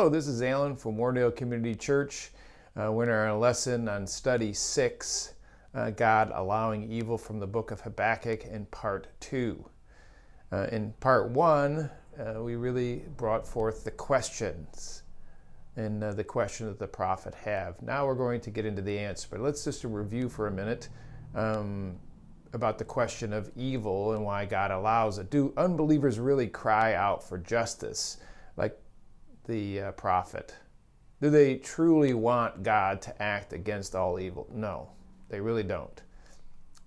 Hello, this is Alan from Warndale Community Church. We're in our lesson on Study 6, God Allowing Evil from the book of Habakkuk in Part 2. In Part 1, we really brought forth the questions and the question that the prophet have. Now we're going to get into the answer, but let's just review for a minute about the question of evil and why God allows it. Do unbelievers really cry out for justice like the prophet? Do they truly want God to act against all evil? No, they really don't.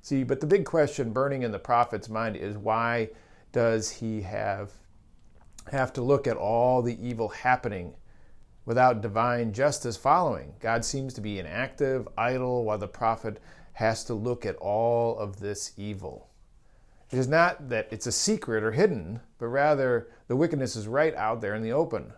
See, but the big question burning in the prophet's mind is, why does he have to look at all the evil happening without divine justice following? God seems to be inactive, idle, while the prophet has to look at all of this evil. It is not that it's a secret or hidden, but rather the wickedness is right out there in the open.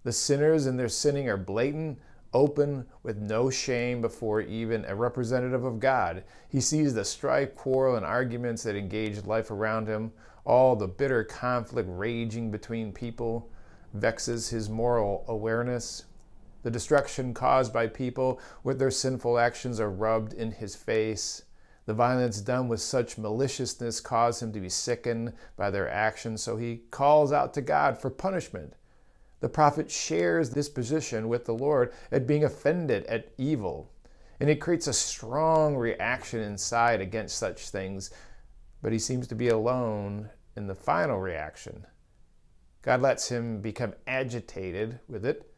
The sinners in their sinning are blatant, open, with no shame before even a representative of God. He sees the strife, quarrel, and arguments that engage life around him. All the bitter conflict raging between people vexes his moral awareness. The destruction caused by people with their sinful actions are rubbed in his face. The violence done with such maliciousness caused him to be sickened by their actions, so he calls out to God for punishment. The prophet shares this position with the Lord at being offended at evil, and it creates a strong reaction inside against such things, but he seems to be alone in the final reaction. God lets him become agitated with it,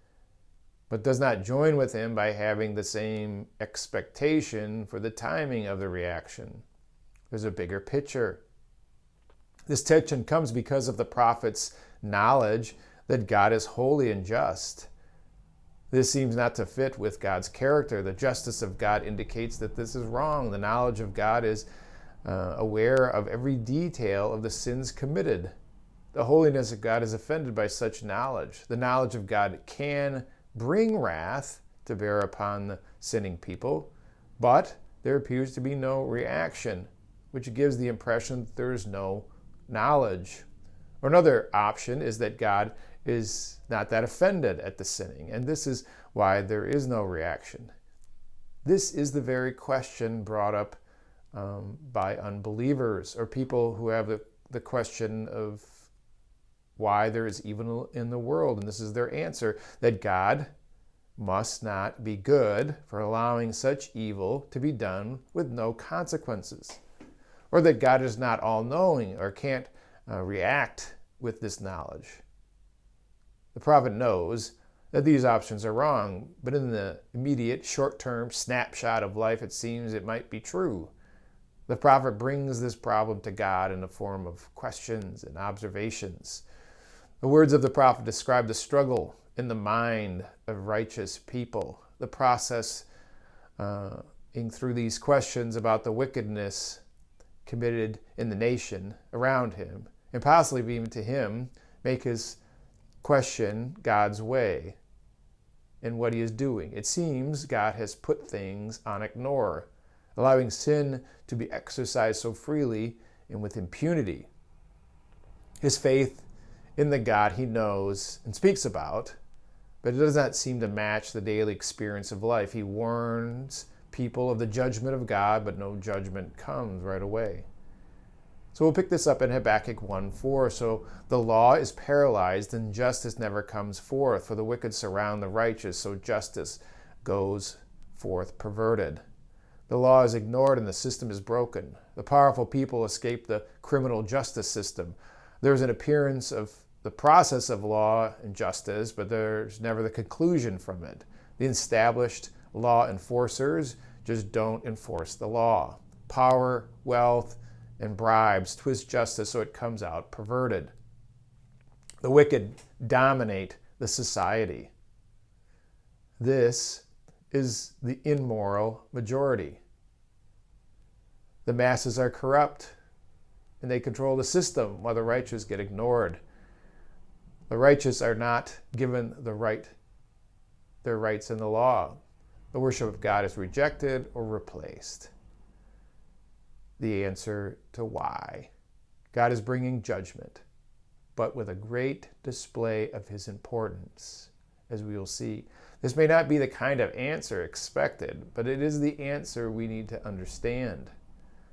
but does not join with him by having the same expectation for the timing of the reaction. There's a bigger picture. This tension comes because of the prophet's knowledge that God is holy and just. This seems not to fit with God's character. The justice of God indicates that this is wrong. The knowledge of God is aware of every detail of the sins committed. The holiness of God is offended by such knowledge. The knowledge of God can bring wrath to bear upon the sinning people, but there appears to be no reaction, which gives the impression that there is no knowledge. Or another option is that God is not that offended at the sinning, and this is why there is no reaction. This is the very question brought up by unbelievers, or people who have the question of why there is evil in the world. And this is their answer, that God must not be good for allowing such evil to be done with no consequences, or that God is not all-knowing or can't react with this knowledge. The prophet knows that these options are wrong, but in the immediate short-term snapshot of life, it seems it might be true. The prophet brings this problem to God in the form of questions and observations. The words of the prophet describe the struggle in the mind of righteous people, the process through these questions about the wickedness committed in the nation around him, and possibly even to him, make his question God's way and what he is doing. It seems God has put things on ignore, allowing sin to be exercised so freely and with impunity. His faith in the God he knows and speaks about, but it does not seem to match the daily experience of life. He warns people of the judgment of God, but no judgment comes right away. So we'll pick this up in Habakkuk 1:4. So the law is paralyzed and justice never comes forth, for the wicked surround the righteous, so justice goes forth perverted. The law is ignored and the system is broken. The powerful people escape the criminal justice system. There's an appearance of the process of law and justice, but there's never the conclusion from it. The established law enforcers just don't enforce the law. Power, wealth, and bribes twist justice so it comes out perverted. The wicked dominate the society. This is the immoral majority. The masses are corrupt, and they control the system while the righteous get ignored. The righteous are not given their rights in the law. The worship of God is rejected or replaced. The answer to why. God is bringing judgment, but with a great display of his importance. as we will see. This may not be the kind of answer expected, but it is the answer we need to understand.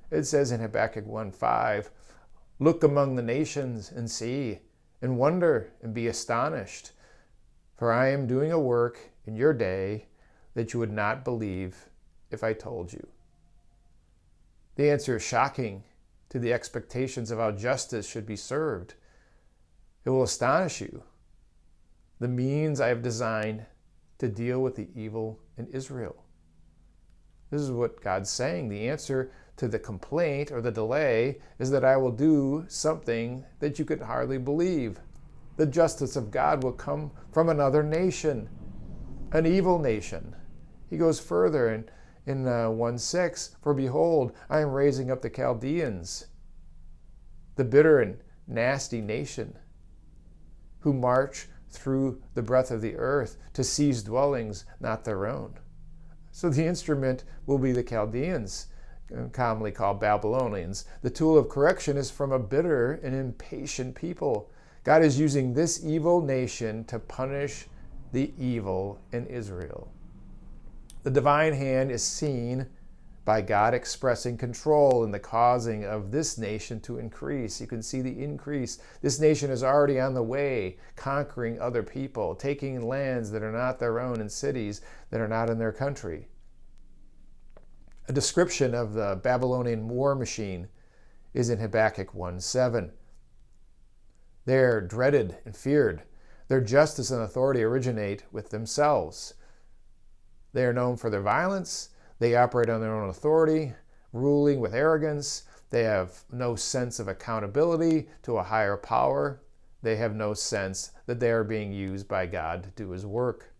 It says in Habakkuk 1:5, "Look among the nations and see, and wonder and be astonished. For I am doing a work in your day that you would not believe if I told you." The answer is shocking to the expectations of how justice should be served. It will astonish you. The means I have designed to deal with the evil in Israel. This is what God's saying. The answer to the complaint or the delay is that I will do something that you could hardly believe. The justice of God will come from another nation, an evil nation. He goes further in 1:6, "For behold, I am raising up the Chaldeans, the bitter and nasty nation, who march through the breadth of the earth to seize dwellings not their own." So the instrument will be the Chaldeans, commonly called Babylonians. The tool of correction is from a bitter and impatient people. God is using this evil nation to punish the evil in Israel. The divine hand is seen by God expressing control in the causing of this nation to increase. You can see the increase. This nation is already on the way, conquering other people, taking lands that are not their own and cities that are not in their country. A description of the Babylonian war machine is in Habakkuk 1:7. They are dreaded and feared. Their justice and authority originate with themselves. They are known for their violence. They operate on their own authority, ruling with arrogance. They have no sense of accountability to a higher power. They have no sense that they are being used by God to do his work.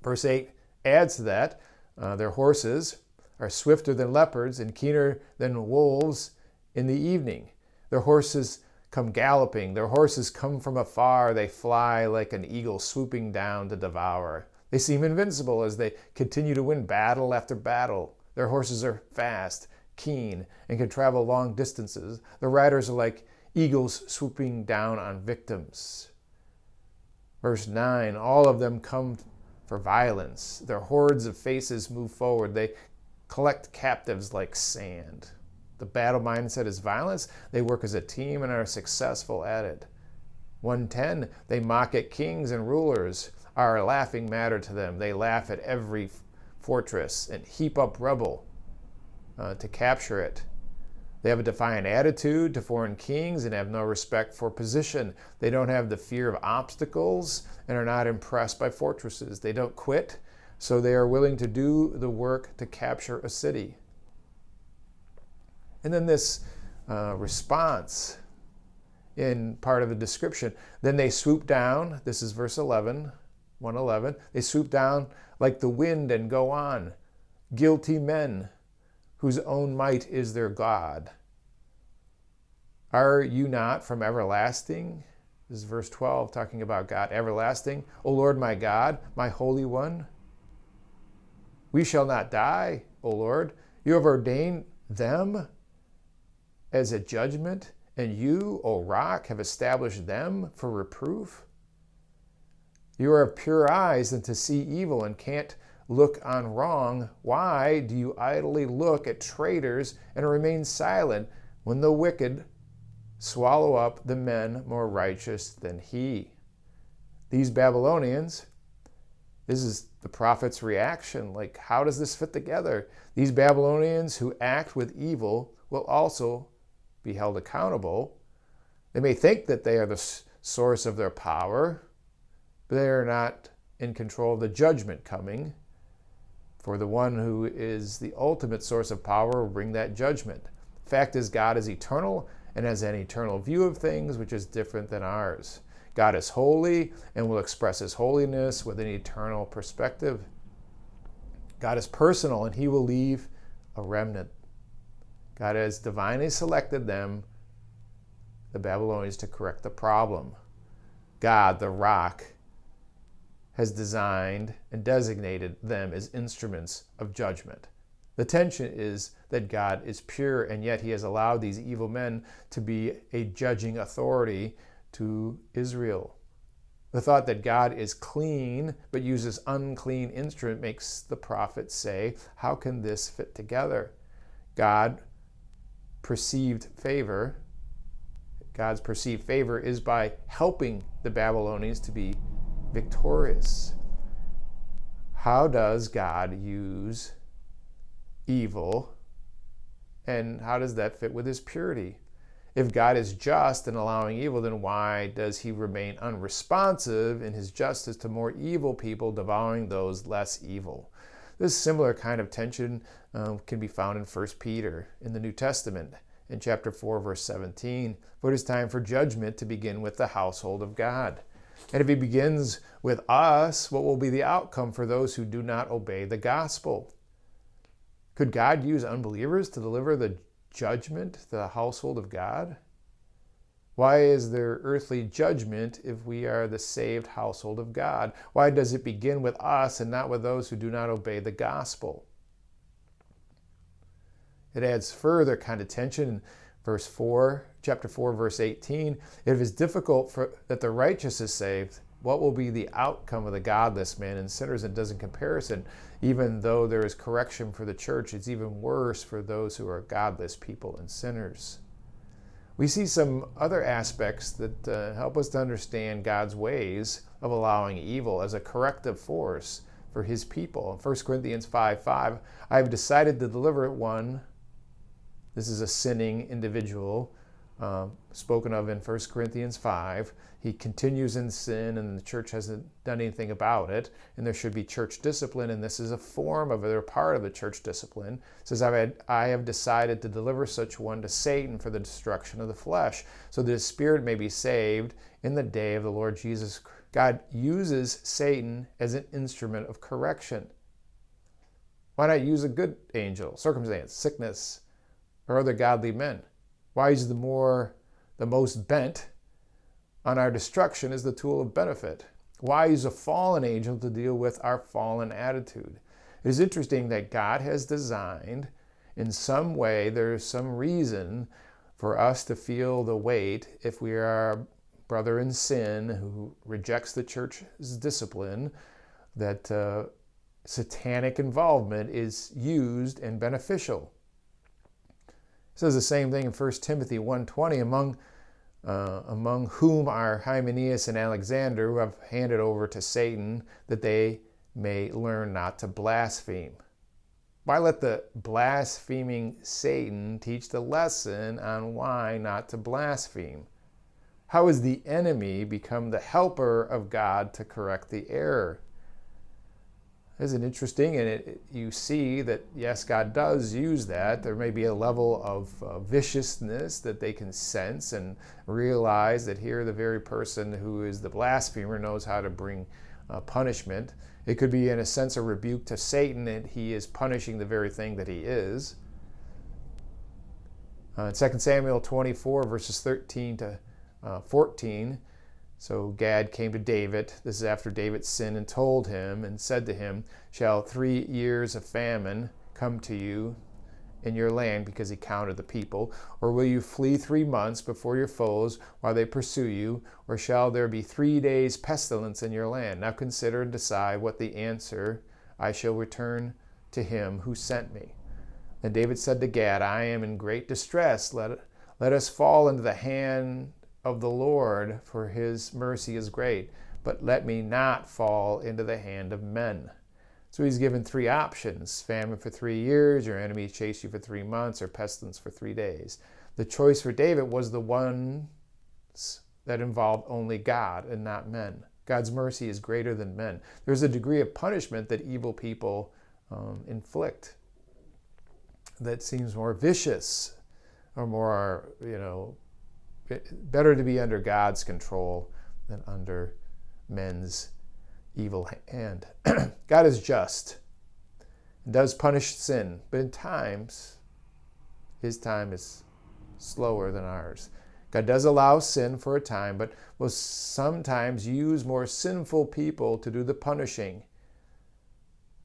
Verse 8 adds to that, their horses are swifter than leopards and keener than wolves in the evening. Their horses come galloping. Their horses come from afar. They fly like an eagle swooping down to devour. They seem invincible as they continue to win battle after battle. Their horses are fast, keen, and can travel long distances. The riders are like eagles swooping down on victims. Verse 9, all of them come for violence. Their hordes of faces move forward. They collect captives like sand. The battle mindset is violence. They work as a team and are successful at it. 1:10, they mock at kings and rulers, are a laughing matter to them. They laugh at every fortress and heap up rubble to capture it. They have a defiant attitude to foreign kings and have no respect for position. They don't have the fear of obstacles and are not impressed by fortresses. They don't quit, so they are willing to do the work to capture a city. And then this response in part of the description. Then they swoop down. This is verse 11, 1:11. They swoop down like the wind and go on. Guilty men whose own might is their God. Are you not from everlasting? This is verse 12, talking about God. Everlasting, O Lord my God, my Holy One. We shall not die, O Lord. You have ordained them as a judgment, and you, O Rock, have established them for reproof. You are of pure eyes than to see evil and can't look on wrong. Why do you idly look at traitors and remain silent when the wicked swallow up the men more righteous than he? These Babylonians, this is the prophet's reaction. Like, how does this fit together? These Babylonians who act with evil will also be held accountable. They may think that they are the source of their power, but they are not in control of the judgment coming. For the one who is the ultimate source of power will bring that judgment. The fact is, God is eternal and has an eternal view of things which is different than ours. God is holy and will express his holiness with an eternal perspective. God is personal and he will leave a remnant. God has divinely selected them, the Babylonians, to correct the problem. God, the Rock, has designed and designated them as instruments of judgment. The tension is that God is pure, and yet he has allowed these evil men to be a judging authority to Israel. The thought that God is clean but uses unclean instrument makes the prophet say, how can this fit together? God's perceived favor is by helping the Babylonians to be victorious. How does God use evil, and how does that fit with his purity? If God is just in allowing evil, then why does he remain unresponsive in his justice to more evil people devouring those less evil? This similar kind of tension can be found in 1 Peter in the New Testament, in chapter 4, verse 17. For it is time for judgment to begin with the household of God. And if he begins with us, what will be the outcome for those who do not obey the gospel? Could God use unbelievers to deliver the judgment to the household of God? Why is there earthly judgment if we are the saved household of God? Why does it begin with us and not with those who do not obey the gospel? It adds further kind of tension in chapter 4, verse 18. If it is difficult that the righteous is saved, what will be the outcome of the godless man and sinners? And does in comparison, even though there is correction for the church, it's even worse for those who are godless people and sinners. We see some other aspects that help us to understand God's ways of allowing evil as a corrective force for his people. In 1 Corinthians 5:5, I have decided to deliver one. This is a sinning individual spoken of in 1 Corinthians 5. He continues in sin and the church hasn't done anything about it, and there should be church discipline, and this is a form of it, or part of the church discipline. It says, I have decided to deliver such one to Satan for the destruction of the flesh, so that his spirit may be saved in the day of the Lord Jesus. God uses Satan as an instrument of correction. Why not use a good angel, circumstance, sickness, or other godly men? Why use the most bent on our destruction as the tool of benefit? Why use a fallen angel to deal with our fallen attitude? It is interesting that God has designed, in some way, there's some reason for us to feel the weight if we are a brother in sin who rejects the church's discipline, that satanic involvement is used and beneficial. It says the same thing in 1 Timothy 1:20, among whom are Hymenaeus and Alexander, who have handed over to Satan, that they may learn not to blaspheme. Why let the blaspheming Satan teach the lesson on why not to blaspheme? How has the enemy become the helper of God to correct the error? Isn't it interesting? And you see that, yes, God does use that. There may be a level of viciousness that they can sense and realize that here the very person who is the blasphemer knows how to bring punishment. It could be, in a sense, a rebuke to Satan, that he is punishing the very thing that he is. In 2 Samuel 24, verses 13 to 14, so Gad came to David, this is after David sinned, and told him and said to him, shall 3 years of famine come to you in your land, because he counted the people? Or will you flee 3 months before your foes while they pursue you? Or shall there be 3 days pestilence in your land? Now consider and decide what the answer I shall return to him who sent me. Then David said to Gad, I am in great distress. Let us fall into the hand of the Lord, for his mercy is great, but let me not fall into the hand of men. So he's given 3 options: famine for 3 years, your enemies chase you for 3 months, or pestilence for 3 days. The choice for David was the one that involved only God and not men. God's mercy is greater than men. There's a degree of punishment that evil people inflict that seems more vicious, or more, better to be under God's control than under men's evil hand. God is just and does punish sin, but in times, his time is slower than ours. God does allow sin for a time, but will sometimes use more sinful people to do the punishing.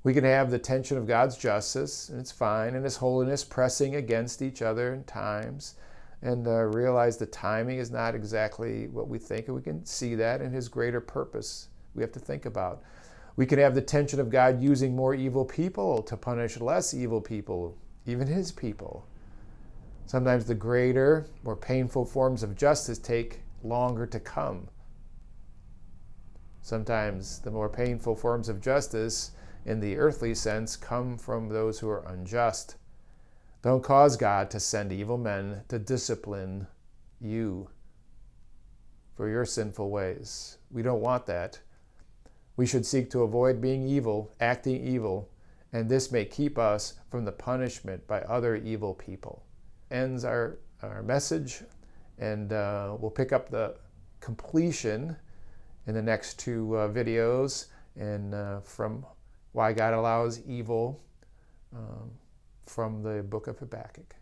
We can have the tension of God's justice, and it's fine, and his holiness pressing against each other in times. and realize the timing is not exactly what we think, and we can see that in his greater purpose we have to think about. We can have the tension of God using more evil people to punish less evil people, even his people. Sometimes the greater, more painful forms of justice take longer to come. Sometimes the more painful forms of justice in the earthly sense come from those who are unjust. Don't cause God to send evil men to discipline you for your sinful ways. We don't want that. We should seek to avoid being evil, acting evil, and this may keep us from the punishment by other evil people. Ends our message, and we'll pick up the completion in the next two videos, and from why God allows evil from the book of Habakkuk.